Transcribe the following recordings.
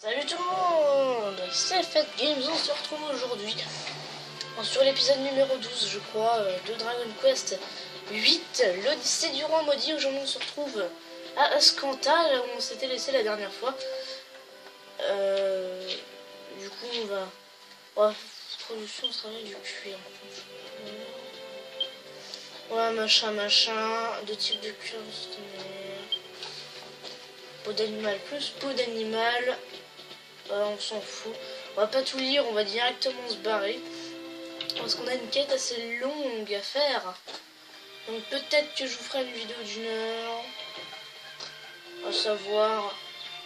Salut tout le monde, c'est Fat Games, on se retrouve aujourd'hui sur l'épisode numéro 12 je crois de Dragon Quest 8, l'Odyssée du roi maudit. Aujourd'hui on se retrouve à Azcanta, là où on s'était laissé la dernière fois. Du coup on va... Oh, production on travaille du cuir. Ouais, machin, de type de cuir, peau d'animal plus peau d'animal. On s'en fout. On va pas tout lire, on va directement se barrer. Parce qu'on a une quête assez longue à faire. Donc peut-être que je vous ferai une vidéo d'une heure. À savoir,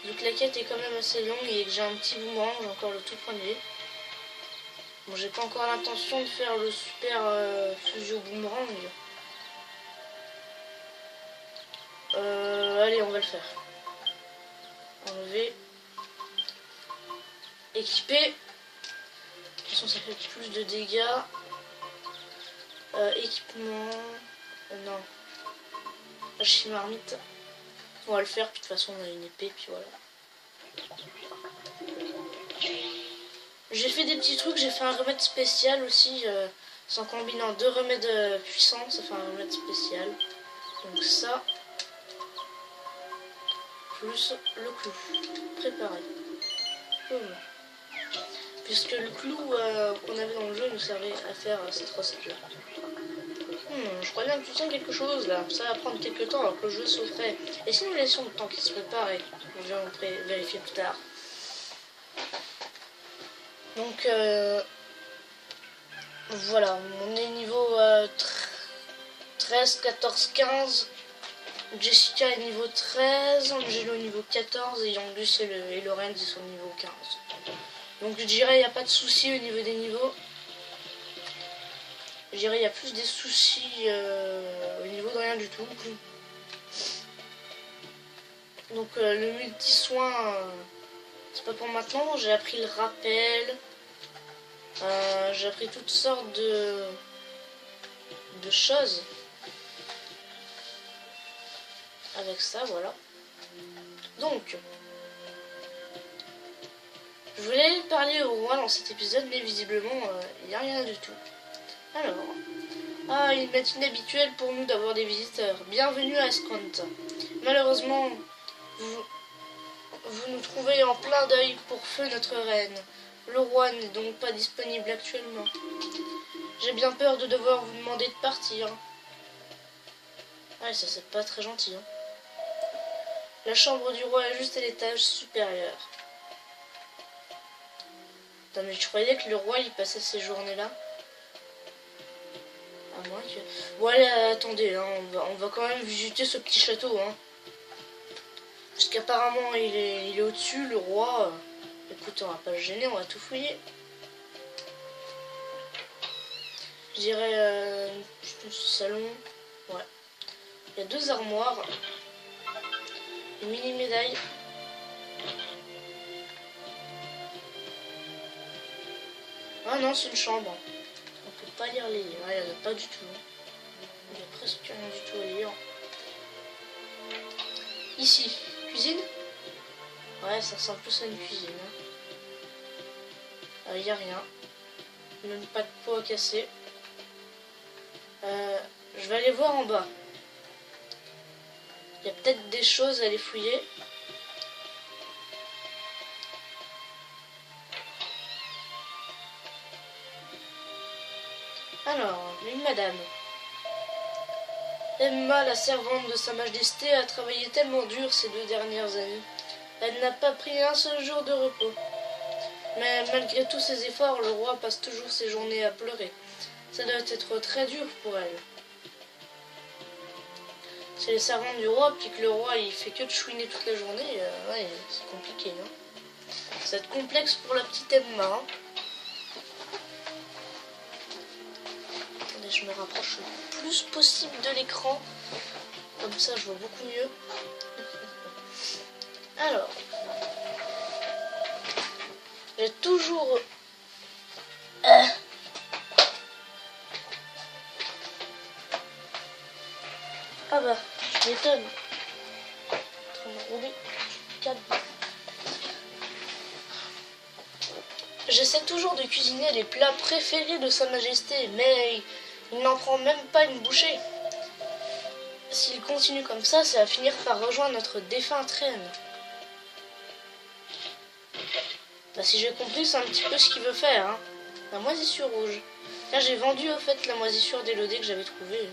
vu que la quête est quand même assez longue et que j'ai un petit boomerang, j'ai encore le tout premier. Bon, j'ai pas encore l'intention de faire le super fusil au boomerang. Allez, on va le faire. Enlever. Équipé. De toute façon, ça fait plus de dégâts. Équipement. Non. Archimarmite. On va le faire, puis de toute façon, on a une épée, puis voilà. J'ai fait des petits trucs, j'ai fait un remède spécial aussi. En combinant deux remèdes puissants, ça fait un remède spécial. Donc ça. Plus le clou. Préparé. Puisque le clou qu'on avait dans le jeu nous servait à faire cette recette là. Je crois bien que tu tiens quelque chose là. Ça va prendre quelques temps alors que le jeu s'offrait. Et si nous laissions le temps qu'il se prépare et on vient vérifier plus tard. Donc voilà, on est niveau 13, 14, 15. Jessica est niveau 13, Angelo niveau 14 et Yangus et Lorenz ils sont niveau 15. Donc je dirais il n'y a pas de souci au niveau des niveaux. Je dirais il y a plus des soucis au niveau de rien du tout. Donc le multi-soin, c'est pas pour maintenant. J'ai appris le rappel. J'ai appris toutes sortes de choses. Avec ça, voilà. Donc, je voulais parler au roi dans cet épisode, mais visiblement, il n'y a rien du tout. Alors, une matinée habituelle pour nous d'avoir des visiteurs. Bienvenue à Azcanta. Malheureusement, vous nous trouvez en plein deuil pour feu notre reine. Le roi n'est donc pas disponible actuellement. J'ai bien peur de devoir vous demander de partir. Ouais, ça c'est pas très gentil, hein. La chambre du roi est juste à l'étage supérieur. Attends, mais je croyais que le roi il passait ces journées-là. À moins que... Bon allez, attendez, hein, on va quand même visiter ce petit château, hein. Parce qu'apparemment il est au-dessus, le roi. Écoute, on va pas se gêner, on va tout fouiller. Je dirais salon. Ouais. Il y a deux armoires. Une mini médaille. Ah non, c'est une chambre. On peut pas lire les livres. Il n'y en a pas du tout. Il y a presque rien du tout à lire. Ici, cuisine. Ouais, ça ressemble plus à une cuisine. Il n'y a rien. Même pas de pot à casser. Je vais aller voir en bas. Il y a peut-être des choses à aller fouiller. Alors, une madame. Emma, la servante de Sa Majesté, a travaillé tellement dur ces 2 dernières années. Elle n'a pas pris un seul jour de repos. Mais malgré tous ses efforts, le roi passe toujours ses journées à pleurer. Ça doit être très dur pour elle. C'est les servantes du roi, puis que le roi il fait que de chouiner toute la journée, ouais, c'est compliqué. Hein. Ça va être complexe pour la petite Emma. Hein. Attendez, je me rapproche le plus possible de l'écran. Comme ça, je vois beaucoup mieux. Alors, j'ai toujours... Ah bah, je m'étonne. En train de rouler. J'essaie toujours de cuisiner les plats préférés de Sa Majesté, mais il n'en prend même pas une bouchée. S'il continue comme ça va finir par rejoindre notre défunte reine. Bah, si j'ai compris, c'est un petit peu ce qu'il veut faire. Hein. La moisissure rouge. Là, j'ai vendu au fait la moisissure d'Élodée que j'avais trouvée.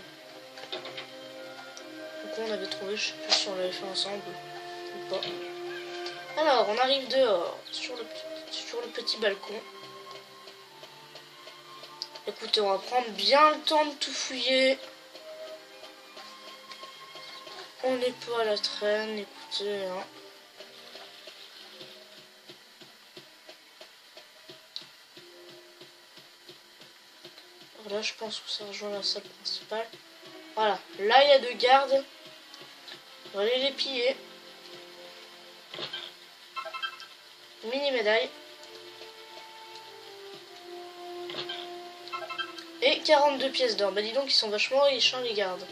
Donc on avait trouvé, je sais plus si on l'avait fait ensemble ou pas. Alors, on arrive dehors, sur le petit balcon. Écoutez, on va prendre bien le temps de tout fouiller. On n'est pas à la traîne, écoutez. Hein. Là, je pense que ça rejoint la salle principale. Voilà, là, il y a 2 gardes. On va aller les piller. Mini médaille. Et 42 pièces d'or. Bah dis donc, ils sont vachement riches, hein, les gardes.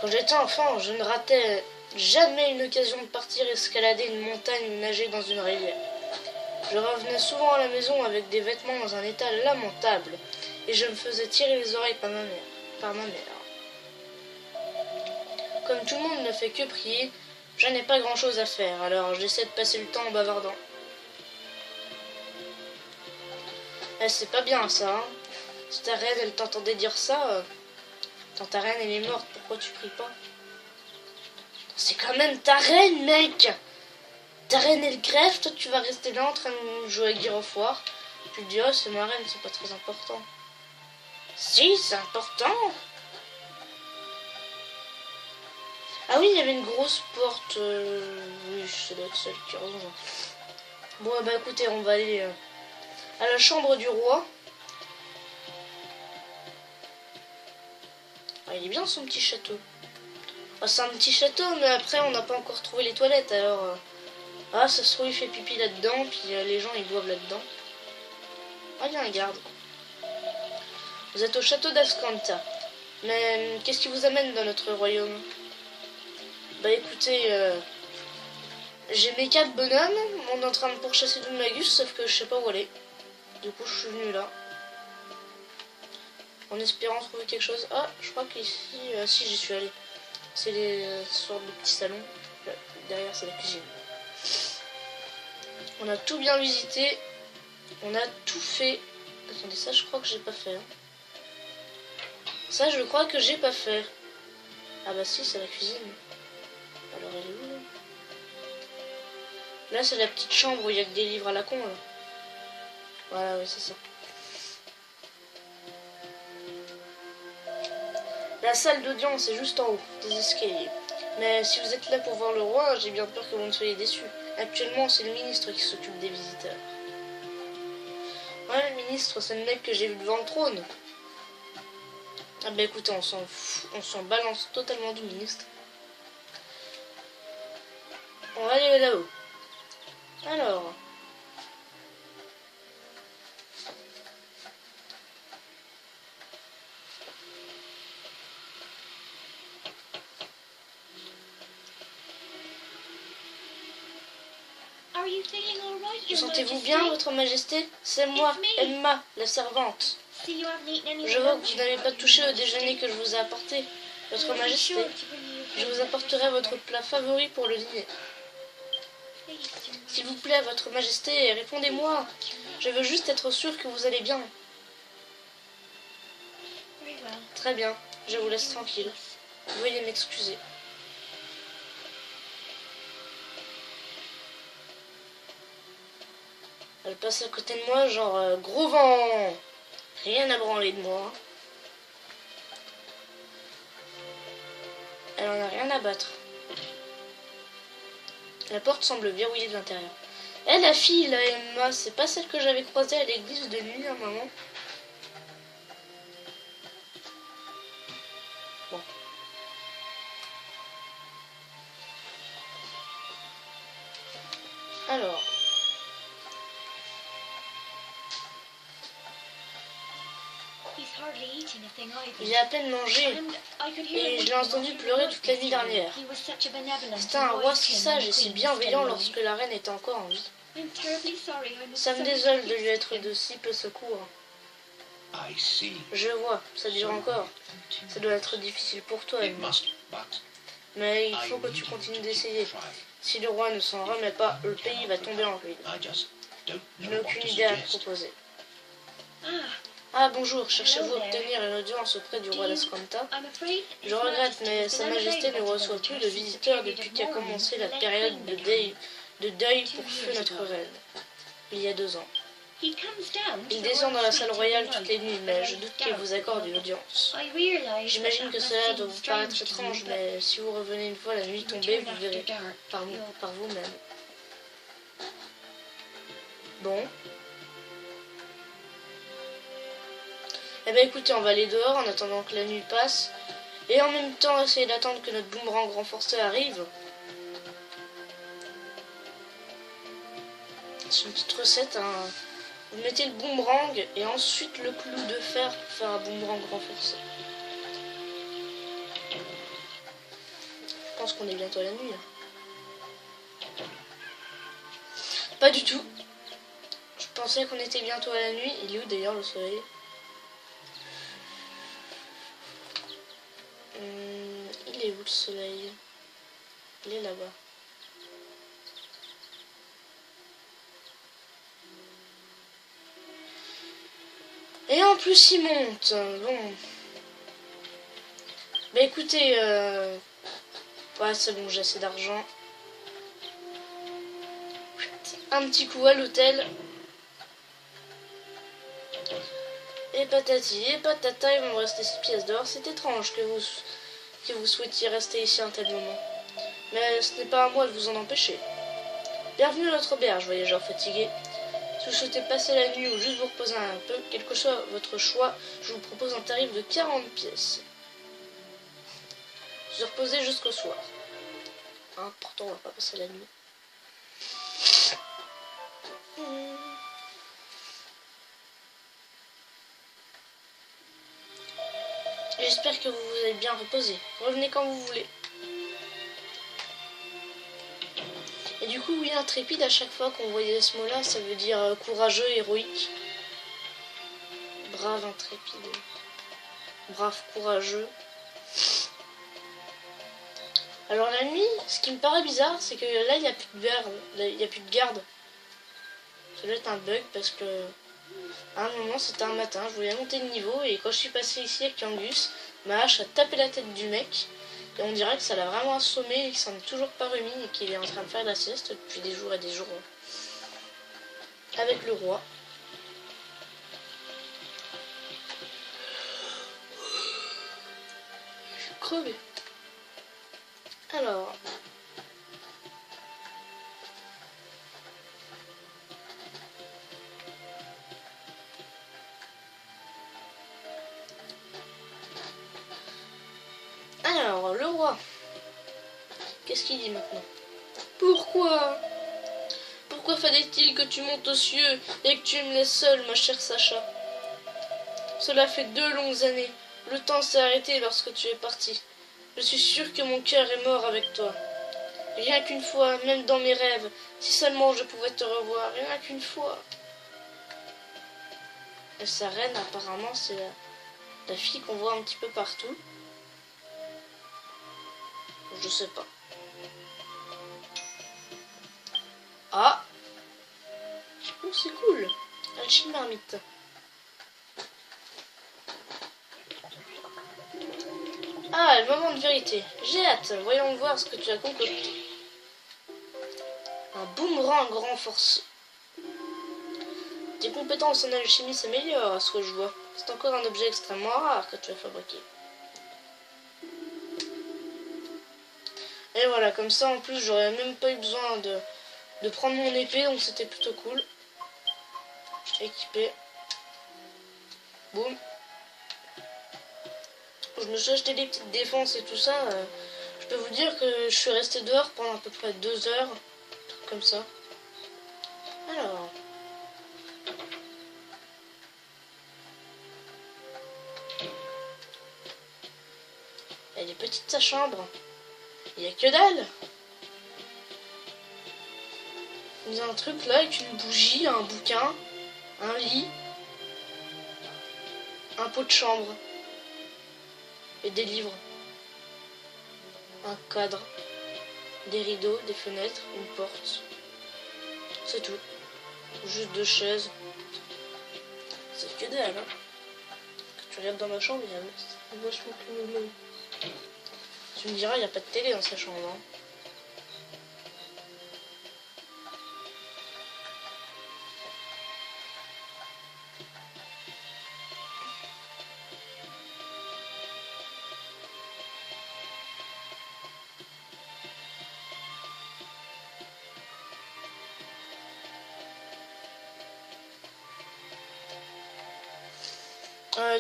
Quand j'étais enfant, je ne ratais jamais une occasion de partir escalader une montagne ou nager dans une rivière. Je revenais souvent à la maison avec des vêtements dans un état lamentable et je me faisais tirer les oreilles par ma mère. Comme tout le monde ne fait que prier, je n'ai pas grand chose à faire, alors j'essaie de passer le temps en bavardant. C'est pas bien ça, hein. Si ta reine elle t'entendait dire ça, quand ta reine elle est morte, pourquoi tu pries pas? C'est quand même ta reine, mec! Ta reine elle crève, toi tu vas rester là en train de jouer avec Girofoire. Tu te dis, oh c'est ma reine, c'est pas très important. Si, c'est important! Ah oui, il y avait une grosse porte. Oui, ça doit être celle qui rejoint. Bon, bah écoutez, on va aller à la chambre du roi. Ah, il est bien son petit château. Ah, c'est un petit château, mais après on n'a pas encore trouvé les toilettes, alors... Ah, ça se trouve, il fait pipi là-dedans, puis les gens ils boivent là-dedans. Ah, il y a un garde. Vous êtes au château d'Ascanta. Mais qu'est-ce qui vous amène dans notre royaume? Bah écoutez, j'ai mes 4 bonhommes, on est en train de pourchasser du magus, sauf que je sais pas où aller. Du coup, je suis venu là. En espérant trouver quelque chose. Ah, je crois qu'ici... si, j'y suis allé. C'est les sortes de petits salons. Là, derrière, c'est la cuisine. On a tout bien visité. On a tout fait. Attendez, ça, je crois que j'ai pas fait. Hein. Ça, je crois que j'ai pas fait. Ah bah si, c'est la cuisine. Alors, elle est où? Là, c'est la petite chambre où il y a que des livres à la con, là. Voilà, oui, c'est ça. La salle d'audience est juste en haut, des escaliers. Mais si vous êtes là pour voir le roi, j'ai bien peur que vous ne soyez déçus. Actuellement, c'est le ministre qui s'occupe des visiteurs. Ouais, le ministre, c'est le mec que j'ai vu devant le trône. Ah bah écoutez, on s'en balance totalement du ministre. On va aller là-haut. Alors... Vous sentez-vous bien, votre majesté? C'est moi, Emma, la servante. Je vois que vous n'avez pas touché au déjeuner que je vous ai apporté, votre majesté. Je vous apporterai votre plat favori pour le dîner. S'il vous plaît, votre majesté, répondez-moi. Je veux juste être sûre que vous allez bien. Très bien, je vous laisse tranquille. Veuillez m'excuser. Elle passe à côté de moi, genre gros vent. Rien à branler de moi. Elle en a rien à battre. La porte semble verrouillée de l'intérieur. Eh, la fille, là, Emma, c'est pas celle que j'avais croisée à l'église de nuit un moment? Bon. Alors... Il a à peine mangé et je l'ai entendu pleurer toute la nuit dernière. C'était un roi si sage et si bienveillant lorsque la reine était encore en vie. Ça me désole de lui être de si peu secours. Je vois, ça dure encore. Ça doit être difficile pour toi, mais il faut que tu continues d'essayer. Si le roi ne s'en remet pas, le pays va tomber en ruine. Je n'ai aucune idée à te proposer. Ah bonjour, cherchez-vous à obtenir une audience auprès du roi d'Ascanta? Je regrette, mais Sa Majesté ne reçoit plus de visiteurs depuis qu'a commencé la période de deuil pour feu notre reine, il y a 2 ans. Il descend dans la salle royale toutes les nuits, mais je doute qu'il vous accorde une audience. J'imagine que cela doit vous paraître étrange, mais si vous revenez une fois la nuit tombée, vous verrez par vous-même. Bon. Eh bien écoutez, on va aller dehors en attendant que la nuit passe. Et en même temps, essayer d'attendre que notre boomerang renforcé arrive. C'est une petite recette, hein. Vous mettez le boomerang et ensuite le clou de fer pour faire un boomerang renforcé. Je pense qu'on est bientôt à la nuit. Hein. Pas du tout. Je pensais qu'on était bientôt à la nuit. Il est où d'ailleurs le soleil? Il est où le soleil? Il est là-bas. Et en plus il monte. Bon. Bah écoutez, ouais c'est bon, j'ai assez d'argent. Un petit coup à l'hôtel. Et patati et patata, il va me rester 6 pièces d'or. C'est étrange que vous souhaitiez rester ici un tel moment. Mais ce n'est pas à moi de vous en empêcher. Bienvenue à notre auberge, voyageurs fatigués. Si vous souhaitez passer la nuit ou juste vous reposer un peu, quel que soit votre choix, je vous propose un tarif de 40 pièces. Vous reposez jusqu'au soir. Hein, pourtant, on va pas passer la nuit. J'espère que vous vous êtes bien reposé. Revenez quand vous voulez. Et du coup, oui, intrépide, à chaque fois qu'on voyait ce mot-là, ça veut dire courageux, héroïque. Brave, intrépide. Brave, courageux. Alors la nuit, ce qui me paraît bizarre, c'est que là, il n'y a plus de garde. Il n'y a plus de garde. Ça doit être un bug parce que à un moment, c'était un matin, je voulais monter de niveau et quand je suis passé ici avec Angus, ma hache a tapé la tête du mec et on dirait que ça l'a vraiment assommé et qu'il s'en est toujours pas remis et qu'il est en train de faire de la sieste depuis des jours et des jours avec le roi. Je suis crevé. Alors... Alors, le roi, qu'est-ce qu'il dit maintenant? Pourquoi fallait-il que tu montes aux cieux et que tu me laisses seule, ma chère Sacha? Cela fait 2 longues années. Le temps s'est arrêté lorsque tu es parti. Je suis sûre que mon cœur est mort avec toi. Rien qu'une fois, même dans mes rêves, si seulement je pouvais te revoir, rien qu'une fois. Et sa reine, apparemment, c'est la fille qu'on voit un petit peu partout. Je sais pas. Ah! Oh, c'est cool! Alchimie marmite. Ah, le moment de vérité. J'ai hâte. Voyons voir ce que tu as concocté. Un boomerang renforcé. Tes compétences en alchimie s'améliorent, à ce que je vois. C'est encore un objet extrêmement rare que tu as fabriqué. Et voilà, comme ça en plus j'aurais même pas eu besoin de prendre mon épée, donc c'était plutôt cool. Équipé. Boum. Je me suis acheté des petites défenses et tout ça. Je peux vous dire que je suis resté dehors pendant à peu près 2 heures. Comme ça. Alors. Elle est petite sa chambre. Il n'y a que dalle. Il y a un truc là avec une bougie, un bouquin, un lit, un pot de chambre et des livres, un cadre, des rideaux, des fenêtres, une porte. C'est tout. Juste 2 chaises. C'est que dalle, hein. Quand tu regardes dans ma chambre, il y a vachement plus meublé. Tu me diras, il n'y a pas de télé dans sa chambre, hein.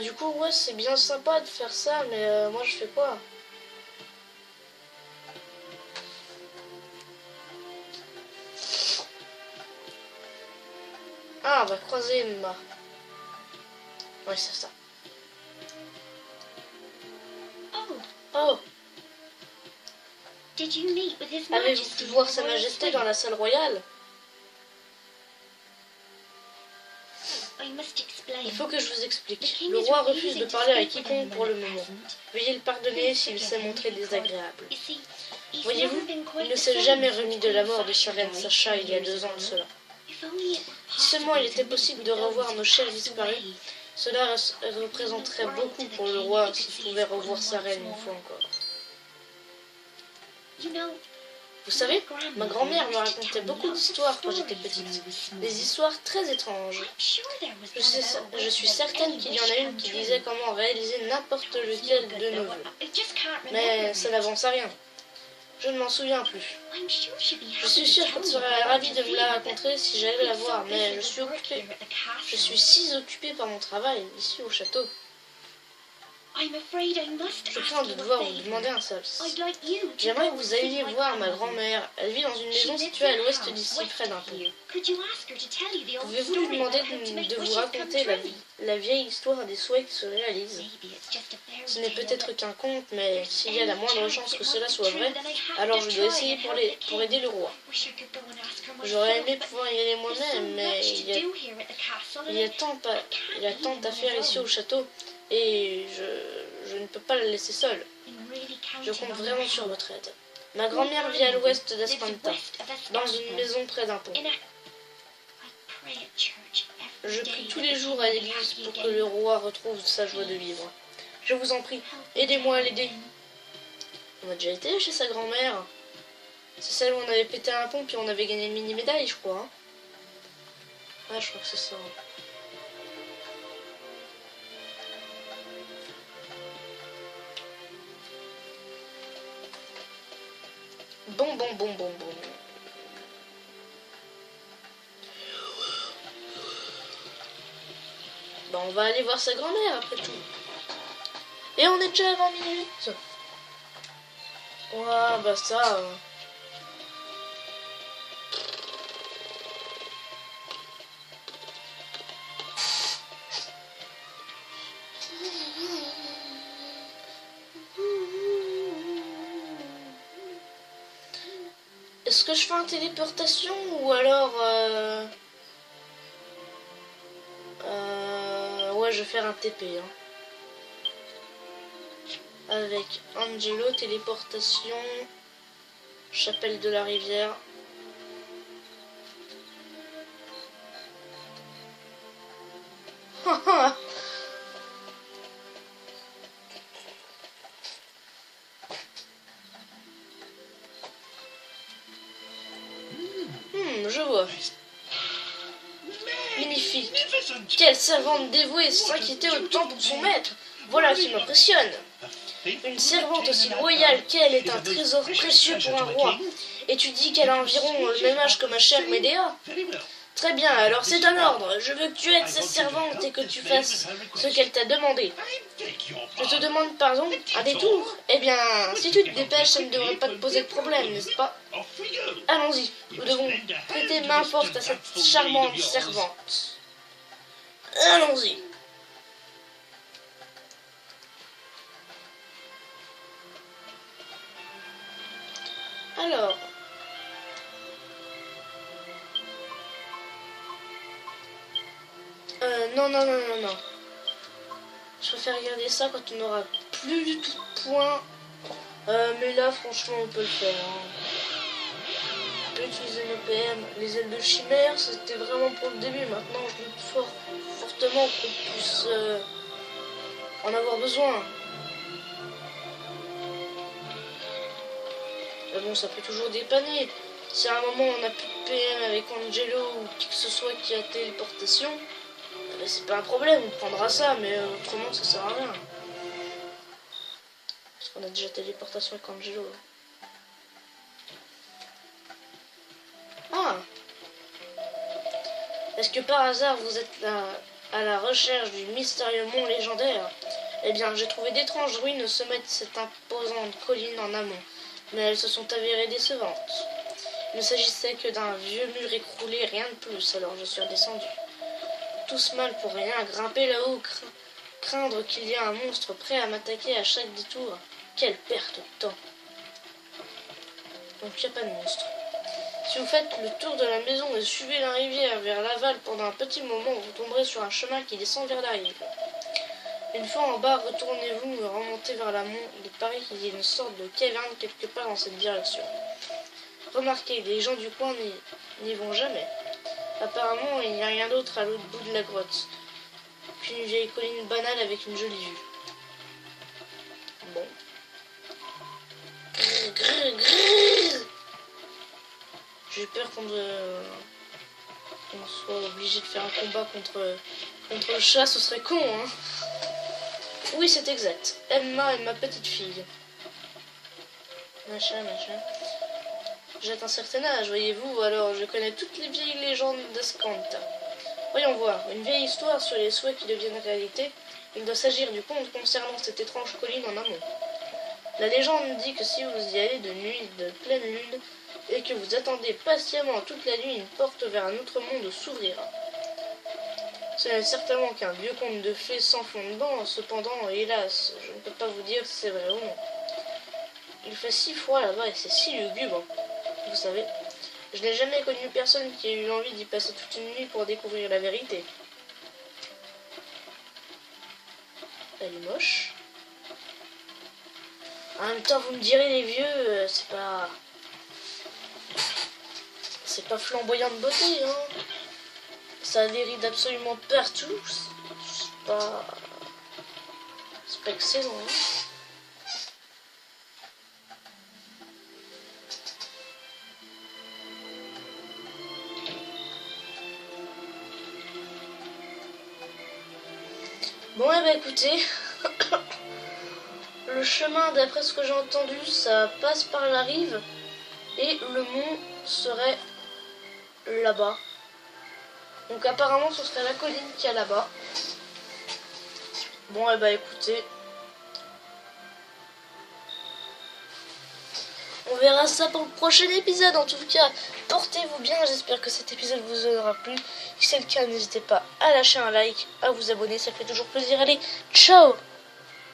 Du coup, ouais, c'est bien sympa de faire ça, mais moi je fais quoi? Ah, on va croiser Emma. Ouais, c'est ça. Oh, avez-vous pu voir Sa Majesté dans la salle royale? Il faut que je vous explique. Le roi refuse de parler à quiconque pour le moment. Veuillez le pardonner s'il s'est montré désagréable. Voyez-vous, il ne s'est jamais remis de la mort de sa reine Sacha il y a 2 ans de cela. Si seulement il était possible de revoir nos chers disparus, cela représenterait beaucoup pour le roi s'il pouvait revoir sa reine une fois encore. Vous savez, ma grand-mère me racontait beaucoup d'histoires quand j'étais petite. Des histoires très étranges. Je suis certaine qu'il y en a une qui disait comment réaliser n'importe lequel de nos vœux. Mais ça n'avance à rien. Je ne m'en souviens plus. Je suis sûre qu'elle serait ravie de me la raconter si j'allais la voir, mais je suis occupée. Je suis si occupée par mon travail ici au château. Je crains de devoir vous demander un service. J'aimerais que vous alliez voir ma grand-mère. Elle vit dans une maison située à l'ouest d'ici, près d'un pont. Pouvez-vous lui demander de vous raconter la vieille histoire des souhaits qui se réalisent? Ce n'est peut-être qu'un conte, mais s'il y a la moindre chance que cela soit vrai, alors je dois essayer pour aider le roi. J'aurais aimé pouvoir y aller moi-même, mais il y a tant à faire ici au château, et je ne peux pas la laisser seule. Je compte vraiment sur votre aide. Ma grand-mère vit à l'ouest d'Aspanta, dans une maison près d'un pont. Je prie tous les jours à l'église pour que le roi retrouve sa joie de vivre. Je vous en prie, aidez-moi à l'aider. On a déjà été chez sa grand-mère. C'est celle où on avait pété un pont puis on avait gagné une mini-médaille, je crois. Hein. Ouais, je crois que c'est ça. Bon. Bah, on va aller voir sa grand-mère après tout. Et on est déjà à 20 minutes. Ouais, bah ça... Est-ce que je fais une téléportation ou alors... Ouais, je vais faire un TP. Hein. Avec Angelo, téléportation, chapelle de la rivière. Je vois. Magnifique. Quelle servante dévouée s'inquiéter autant pour son maître. Voilà qui m'impressionne. Une servante aussi royale qu'elle est un trésor précieux pour un roi. Et tu dis qu'elle a environ le même âge que ma chère Médéa. Très bien, alors c'est un ordre. Je veux que tu aides cette servante et que tu fasses ce qu'elle t'a demandé. Je te demande pardon, un détour? Eh bien, si tu te dépêches, ça ne devrait pas te poser de problème, n'est-ce pas? Allons-y, nous devons prêter main forte à cette charmante servante. Allons-y. Alors, Non, non, non, non, non. Je préfère garder ça quand on n'aura plus du tout de points. Mais là, franchement, on peut le faire. Hein. On peut utiliser nos PM. Les ailes de chimère, c'était vraiment pour le début. Maintenant, je doute fortement qu'on puisse en avoir besoin. Mais bon, ça peut toujours dépanner. Si à un moment on n'a plus de PM avec Angelo ou qui que ce soit qui a téléportation, c'est pas un problème, on prendra ça, mais autrement ça sert à rien. Parce qu'on a déjà téléportation avec Angelo. Ah! Est-ce que par hasard vous êtes là à la recherche du mystérieux mont légendaire? Eh bien, j'ai trouvé d'étranges ruines au sommet de cette imposante colline en amont, mais elles se sont avérées décevantes. Il ne s'agissait que d'un vieux mur écroulé, rien de plus, alors je suis redescendu. Tout ce mal pour rien, grimper là-haut, craindre qu'il y ait un monstre prêt à m'attaquer à chaque détour. Quelle perte de temps. Donc il n'y a pas de monstre. Si vous faites le tour de la maison et suivez la rivière vers l'aval pendant un petit moment, vous tomberez sur un chemin qui descend vers la rive. Une fois en bas, retournez-vous et remontez vers l'amont. Il paraît qu'il y a une sorte de caverne quelque part dans cette direction. Remarquez, les gens du coin n'y vont jamais. Apparemment, il n'y a rien d'autre à l'autre bout de la grotte. Puis une vieille colline banale avec une jolie vue. Bon. J'ai peur qu'on soit obligé de faire un combat contre le chat, ce serait con, hein. Oui, c'est exact. Emma est ma petite fille. Machin. J'ai un certain âge, voyez-vous, alors je connais toutes les vieilles légendes d'Ascanta. Voyons voir, une vieille histoire sur les souhaits qui deviennent réalité. Il doit s'agir du conte concernant cette étrange colline en amont. La légende dit que si vous y allez de nuit, de pleine lune, et que vous attendez patiemment toute la nuit, une porte vers un autre monde s'ouvrira. Ce n'est certainement qu'un vieux conte de fées sans fondement, cependant, hélas, je ne peux pas vous dire si c'est vrai ou non. Il fait si froid là-bas et c'est si lugubre. Vous savez, je n'ai jamais connu personne qui ait eu envie d'y passer toute une nuit pour découvrir la vérité. Elle est moche. En même temps, vous me direz, les vieux, c'est pas flamboyant de beauté, hein. Ça a des rides absolument partout. C'est pas excellent, hein. Bon, eh ben écoutez, le chemin, d'après ce que j'ai entendu, ça passe par la rive et le mont serait là-bas. Donc apparemment, ce serait la colline qu'il y a là-bas. Bon, eh ben écoutez, on verra ça pour le prochain épisode. En tout cas, portez-vous bien. J'espère que cet épisode vous aura plu. Si c'est le cas, n'hésitez pas à lâcher un like, à vous abonner. Ça fait toujours plaisir. Allez, ciao!